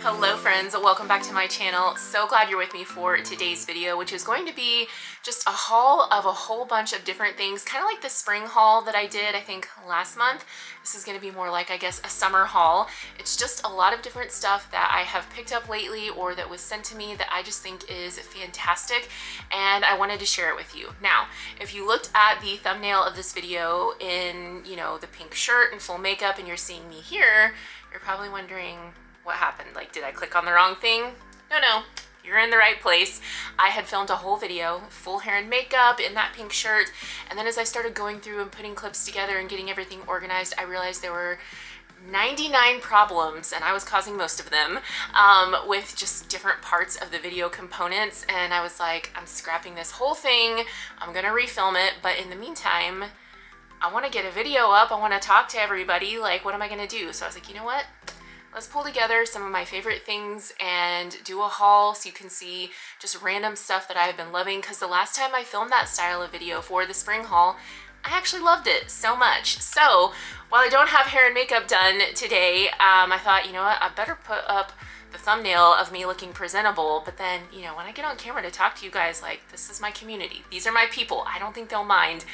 Hello friends, welcome back to my channel. So glad you're with me for today's video, which is going to be just a haul of a whole bunch of different things, kind of like the spring haul that I did, I think, last month. This is going to be more like, I guess, a summer haul. It's just a lot of different stuff that I have picked up lately or that was sent to me that I just think is fantastic, and I wanted to share it with you. Now, if you looked at the thumbnail of this video in, the pink shirt and full makeup and you're seeing me here, you're probably wondering, what happened? Like, did I click on the wrong thing? No, you're in the right place. I had filmed a whole video, full hair and makeup in that pink shirt, and then as I started going through and putting clips together and getting everything organized, I realized there were 99 problems, and I was causing most of them, with just different parts of the video components, and I was like, I'm scrapping this whole thing, I'm gonna refilm it, but in the meantime, I wanna get a video up, I wanna talk to everybody, like, what am I gonna do? So I was like, you know what? Let's pull together some of my favorite things and do a haul so you can see just random stuff that I've been loving, because the last time I filmed that style of video for the spring haul, I actually loved it so much. So while I don't have hair and makeup done today, I thought, you know what, I better put up the thumbnail of me looking presentable, but then, when I get on camera to talk to you guys, like, this is my community. These are my people. I don't think they'll mind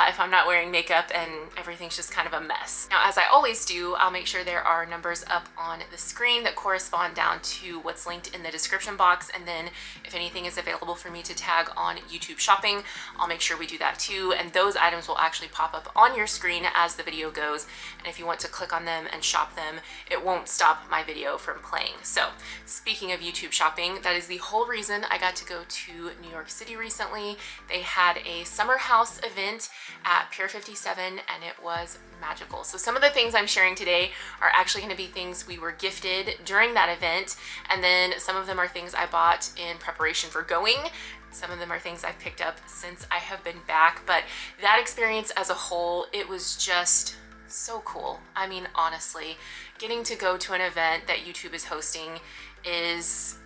if I'm not wearing makeup and everything's just kind of a mess. Now, as I always do, I'll make sure there are numbers up on the screen that correspond down to what's linked in the description box, and then if anything is available for me to tag on YouTube shopping, I'll make sure we do that too, and those items will actually pop up on your screen as the video goes, and if you want to click on them and shop them, it won't stop my video from playing. So speaking of YouTube shopping, that is the whole reason I got to go to New York City recently. They had a summer house event at Pier 57 and it was magical. So some of the things I'm sharing today are actually going to be things we were gifted during that event, and then some of them are things I bought in preparation for going. Some of them are things I've picked up since I have been back, but that experience as a whole, it was just so cool. I mean, honestly, getting to go to an event that YouTube is hosting is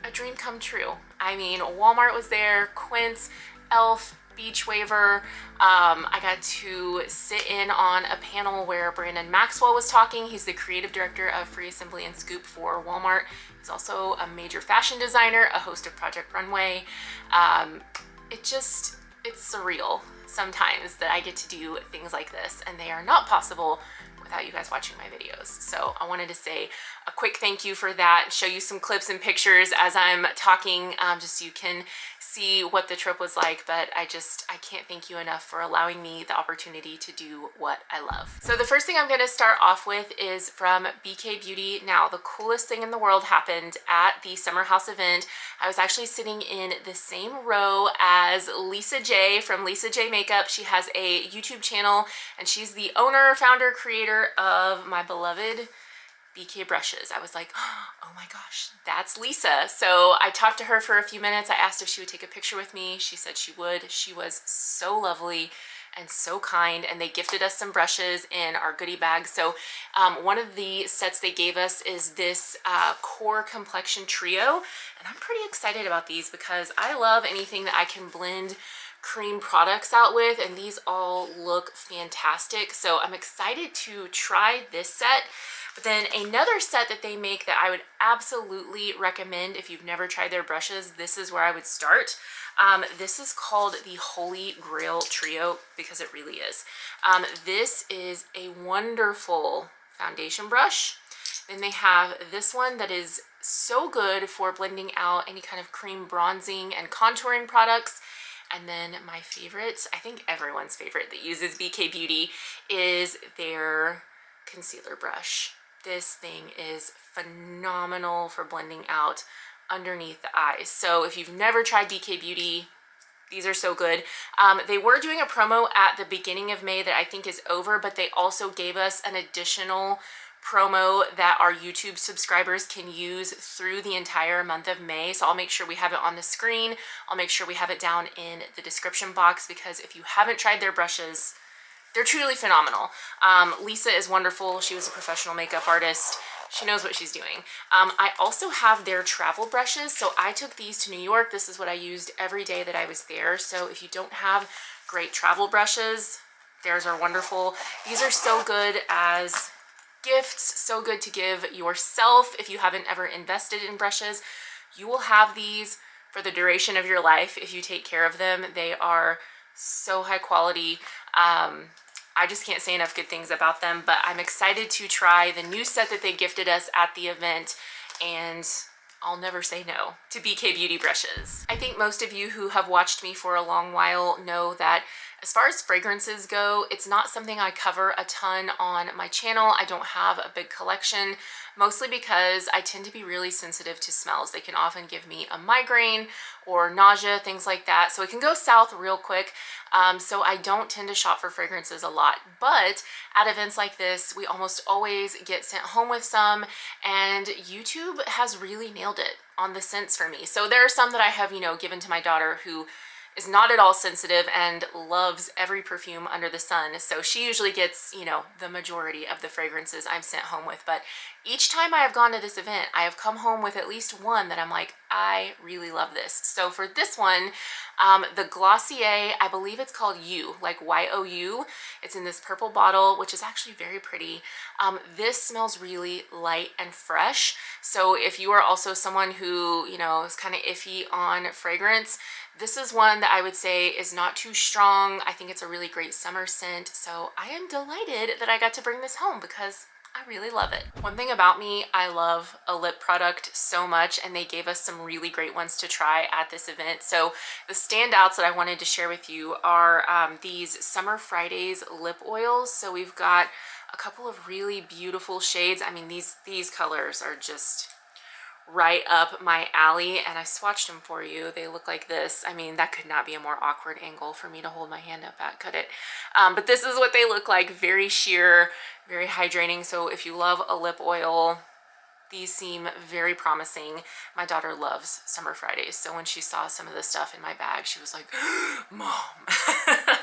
a dream come true. I mean, Walmart was there, Quince, Elf, Beach Waver. I got to sit in on a panel where Brandon Maxwell was talking. He's the creative director of Free Assembly and Scoop for Walmart. He's also a major fashion designer, a host of Project Runway. It's surreal sometimes that I get to do things like this, and they are not possible without you guys watching my videos. So I wanted to say a quick thank you for that, show you some clips and pictures as I'm talking, just so you can see what the trip was like, but I can't thank you enough for allowing me the opportunity to do what I love. So the first thing I'm gonna start off with is from BK Beauty. Now, the coolest thing in the world happened at the summer house event. I was actually sitting in the same row as Lisa J from Lisa J Makeup. She has a YouTube channel, and she's the owner, founder, creator of my beloved BK brushes. I was like, oh my gosh, that's Lisa. So I talked to her for a few minutes. I asked if she would take a picture with me. She said she would. She was so lovely and so kind, and they gifted us some brushes in our goodie bag. So one of the sets they gave us is this Core Complexion Trio, and I'm pretty excited about these because I love anything that I can blend cream products out with, and these all look fantastic. So I'm excited to try this set. But then another set that they make that I would absolutely recommend if you've never tried their brushes, this is where I would start. This is called the Holy Grail Trio, because it really is. This is a wonderful foundation brush. Then they have this one that is so good for blending out any kind of cream bronzing and contouring products. And then my favorite, I think everyone's favorite that uses BK Beauty, is their concealer brush. This thing is phenomenal for blending out underneath the eyes. So if you've never tried BK Beauty, these are so good. They were doing a promo at the beginning of May that I think is over, but they also gave us an additional promo that our YouTube subscribers can use through the entire month of May. So I'll make sure we have it on the screen. I'll make sure we have it down in the description box, because if you haven't tried their brushes, they're truly phenomenal. Lisa is wonderful. She was a professional makeup artist. She knows what she's doing. I also have their travel brushes. So I took these to New York. This is what I used every day that I was there. So if you don't have great travel brushes, theirs are wonderful. These are so good as gifts, so good to give yourself. If you haven't ever invested in brushes, you will have these for the duration of your life if you take care of them. They are so high quality. I just can't say enough good things about them, but I'm excited to try the new set that they gifted us at the event, and I'll never say no to BK Beauty brushes. I think most of you who have watched me for a long while know that as far as fragrances go, it's not something I cover a ton on my channel. I don't have a big collection, mostly because I tend to be really sensitive to smells. They can often give me a migraine or nausea, things like that. So it can go south real quick. So I don't tend to shop for fragrances a lot. But at events like this, we almost always get sent home with some, and YouTube has really nailed it on the scents for me. So there are some that I have, given to my daughter, who is not at all sensitive and loves every perfume under the sun. So she usually gets, the majority of the fragrances I'm sent home with. But each time I have gone to this event, I have come home with at least one that I'm like, I really love this. So for this one, the Glossier, I believe it's called You, like Y-O-U. It's in this purple bottle, which is actually very pretty. This smells really light and fresh. So if you are also someone who, is kind of iffy on fragrance, this is one that I would say is not too strong. I think it's a really great summer scent. So I am delighted that I got to bring this home because I really love it. One thing about me, I love a lip product so much, and they gave us some really great ones to try at this event. So the standouts that I wanted to share with you are these Summer Fridays lip oils. So we've got a couple of really beautiful shades. I mean, these colors are just right up my alley, and I swatched them for you. They look like this. I mean, that could not be a more awkward angle for me to hold my hand up at, could it? But this is what they look like. Very sheer, very hydrating. So if you love a lip oil, these seem very promising. My daughter loves Summer Fridays, so when she saw some of the stuff in my bag, she was like, Mom.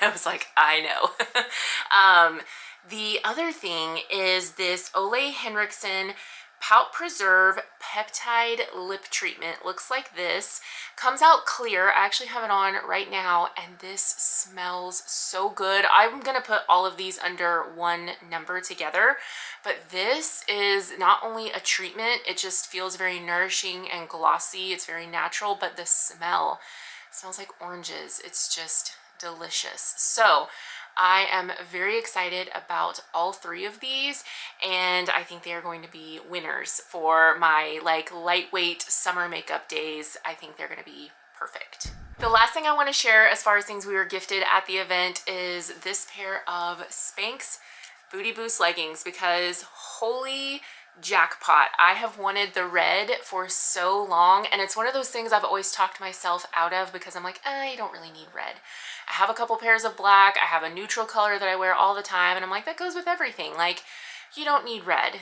I was like, I know. The other thing is this Ole Henriksen Pout Preserve Peptide Lip Treatment. Looks like this. Comes out clear. I actually have it on right now, and this smells so good. I'm gonna put all of these under one number together, but this is not only a treatment, it just feels very nourishing and glossy. It's very natural, but the smell smells like oranges. It's just delicious. So I am very excited about all three of these, and I think they are going to be winners for my lightweight summer makeup days. I think they're going to be perfect. The last thing I want to share as far as things we were gifted at the event is this pair of Spanx Booty Boost leggings, because holy jackpot, I have wanted the red for so long, and it's one of those things I've always talked myself out of because I'm like, you don't really need red. I have a couple pairs of black, I have a neutral color that I wear all the time, and I'm like, that goes with everything. Like, you don't need red.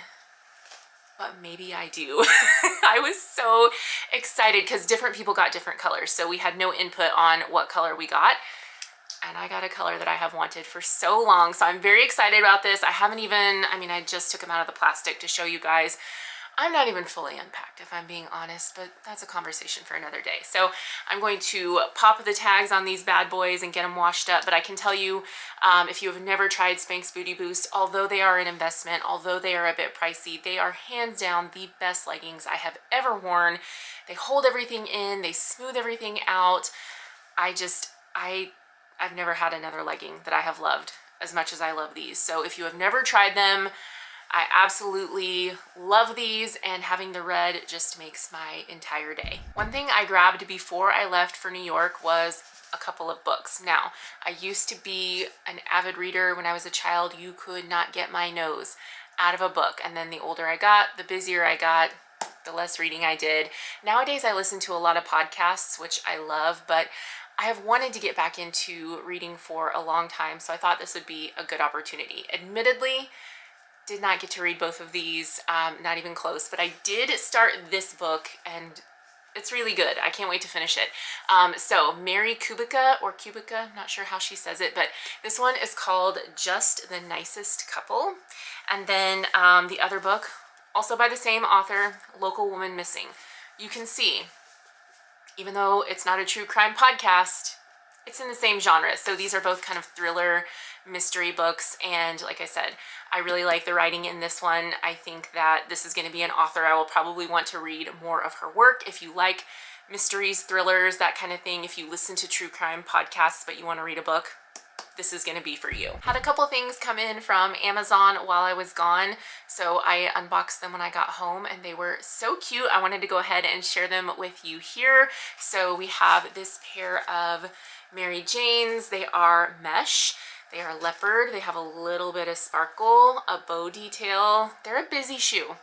But maybe I do. I was so excited because different people got different colors, so we had no input on what color we got. And I got a color that I have wanted for so long. So I'm very excited about this. I just took them out of the plastic to show you guys. I'm not even fully unpacked, if I'm being honest, but that's a conversation for another day. So I'm going to pop the tags on these bad boys and get them washed up. But I can tell you, if you have never tried Spanx Booty Boost, although they are an investment, although they are a bit pricey, they are hands down the best leggings I have ever worn. They hold everything in, they smooth everything out. I've never had another legging that I have loved as much as I love these. So if you have never tried them, I absolutely love these, and having the red just makes my entire day. One thing I grabbed before I left for New York was a couple of books. Now, I used to be an avid reader. When I was a child, you could not get my nose out of a book. And then the older I got, the busier I got, the less reading I did. Nowadays, I listen to a lot of podcasts, which I love, but I have wanted to get back into reading for a long time, so I thought this would be a good opportunity. Admittedly, did not get to read both of these, not even close, but I did start this book, and it's really good. I can't wait to finish it. So Mary Kubica, or Kubica, not sure how she says it, but this one is called Just the Nicest Couple. And then the other book, also by the same author, Local Woman Missing. You can see, even though it's not a true crime podcast, It's in the same genre. So these are both kind of thriller mystery books, and like I said, I really like the writing in this one. I think that this is going to be an author I will probably want to read more of her work. If you like mysteries, thrillers, that kind of thing, if you listen to true crime podcasts but you want to read a book, this is going to be for you. Had a couple things come in from Amazon while I was gone, so I unboxed them when I got home and they were so cute. I wanted to go ahead and share them with you here. So we have this pair of Mary Janes. They are mesh. They are leopard. They have a little bit of sparkle, a bow detail. They're a busy shoe.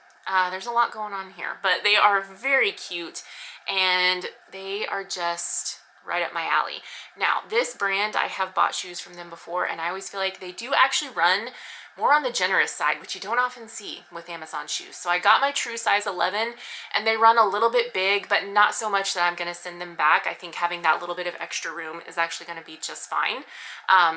There's a lot going on here, but they are very cute and they are just right up my alley. Now, this brand, I have bought shoes from them before, and I always feel like they do actually run more on the generous side, which you don't often see with Amazon shoes. So I got my true size 11, and they run a little bit big, but not so much that I'm gonna send them back. I think having that little bit of extra room is actually gonna be just fine.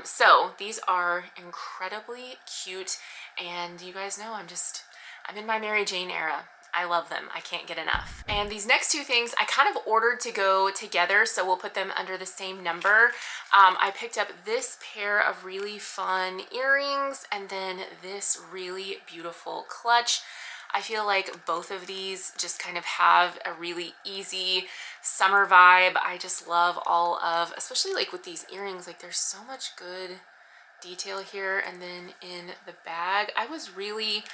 So these are incredibly cute, and you guys know I'm in my Mary Jane era. I love them. I can't get enough. And these next two things I kind of ordered to go together, so we'll put them under the same number. I picked up this pair of really fun earrings and then this really beautiful clutch. I feel like both of these just kind of have a really easy summer vibe. I just love all of, especially like with these earrings, like there's so much good detail here. And then in the bag, I was really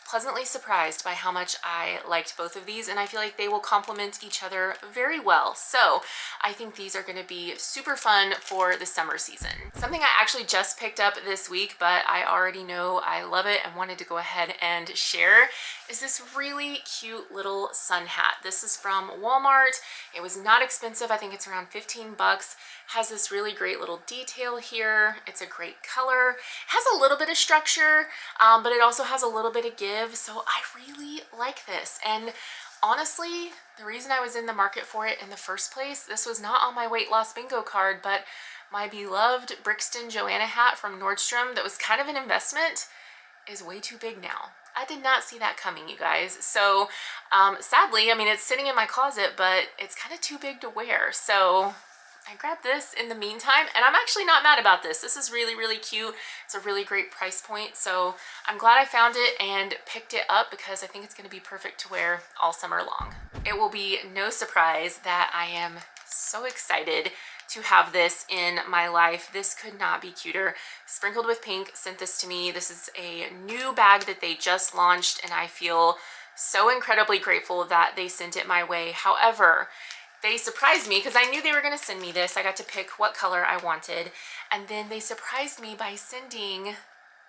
pleasantly surprised by how much I liked both of these, and I feel like they will complement each other very well. So I think these are going to be super fun for the summer season. Something I actually just picked up this week, but I already know I love it and wanted to go ahead and share, is this really cute little sun hat. This is from Walmart. It was not expensive. I think it's around 15 bucks. Has this really great little detail here. It's a great color. It has a little bit of structure, but it also has a little bit of give. So I really like this. And honestly, the reason I was in the market for it in the first place, this was not on my weight loss bingo card, but my beloved Brixton Joanna hat from Nordstrom that was kind of an investment is way too big now. I did not see that coming, you guys. So sadly, I mean, it's sitting in my closet, but it's kind of too big to wear. So I grabbed this in the meantime, and I'm actually not mad about this. This is really, really cute. It's a really great price point, so I'm glad I found it and picked it up because I think it's gonna be perfect to wear all summer long. It will be no surprise that I am so excited to have this in my life. This could not be cuter. Sprinkled with Pink sent this to me. This is a new bag that they just launched, and I feel so incredibly grateful that they sent it my way. However, they surprised me because I knew they were going to send me this. I got to pick what color I wanted, and then they surprised me by sending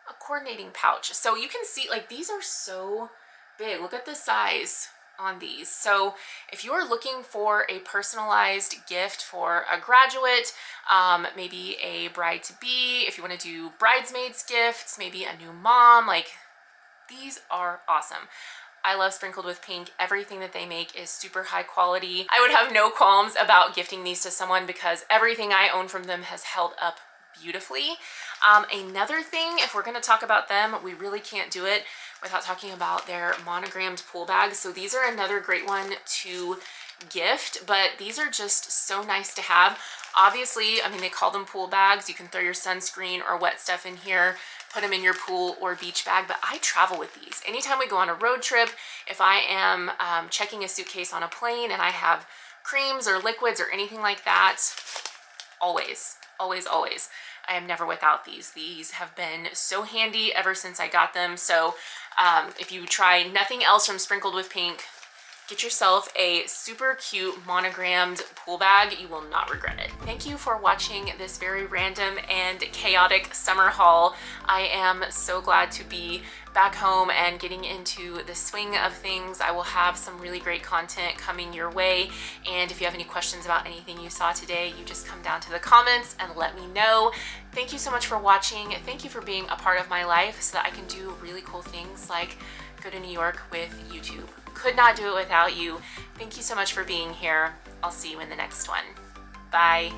a coordinating pouch. So you can see, like, these are so big. Look at the size on these. So if you're looking for a personalized gift for a graduate, maybe a bride-to-be, if you want to do bridesmaids gifts, maybe a new mom, like, these are awesome. I love Sprinkled with Pink. Everything that they make is super high quality. I would have no qualms about gifting these to someone because everything I own from them has held up beautifully. Another thing, if we're going to talk about them, we really can't do it without talking about their monogrammed pool bags. So these are another great one to gift, but these are just so nice to have. Obviously, I mean, they call them pool bags. You can throw your sunscreen or wet stuff in here, put them in your pool or beach bag, but I travel with these. Anytime we go on a road trip, if I am checking a suitcase on a plane and I have creams or liquids or anything like that, always, always, always, I am never without these. These have been so handy ever since I got them. So if you try nothing else from Sprinkled with Pink, get yourself a super cute monogrammed pool bag. You will not regret it. Thank you for watching this very random and chaotic summer haul. I am so glad to be back home and getting into the swing of things. I will have some really great content coming your way. And if you have any questions about anything you saw today, you just come down to the comments and let me know. Thank you so much for watching. Thank you for being a part of my life so that I can do really cool things like go to New York with YouTube. Could not do it without you. Thank you so much for being here. I'll see you in the next one. Bye.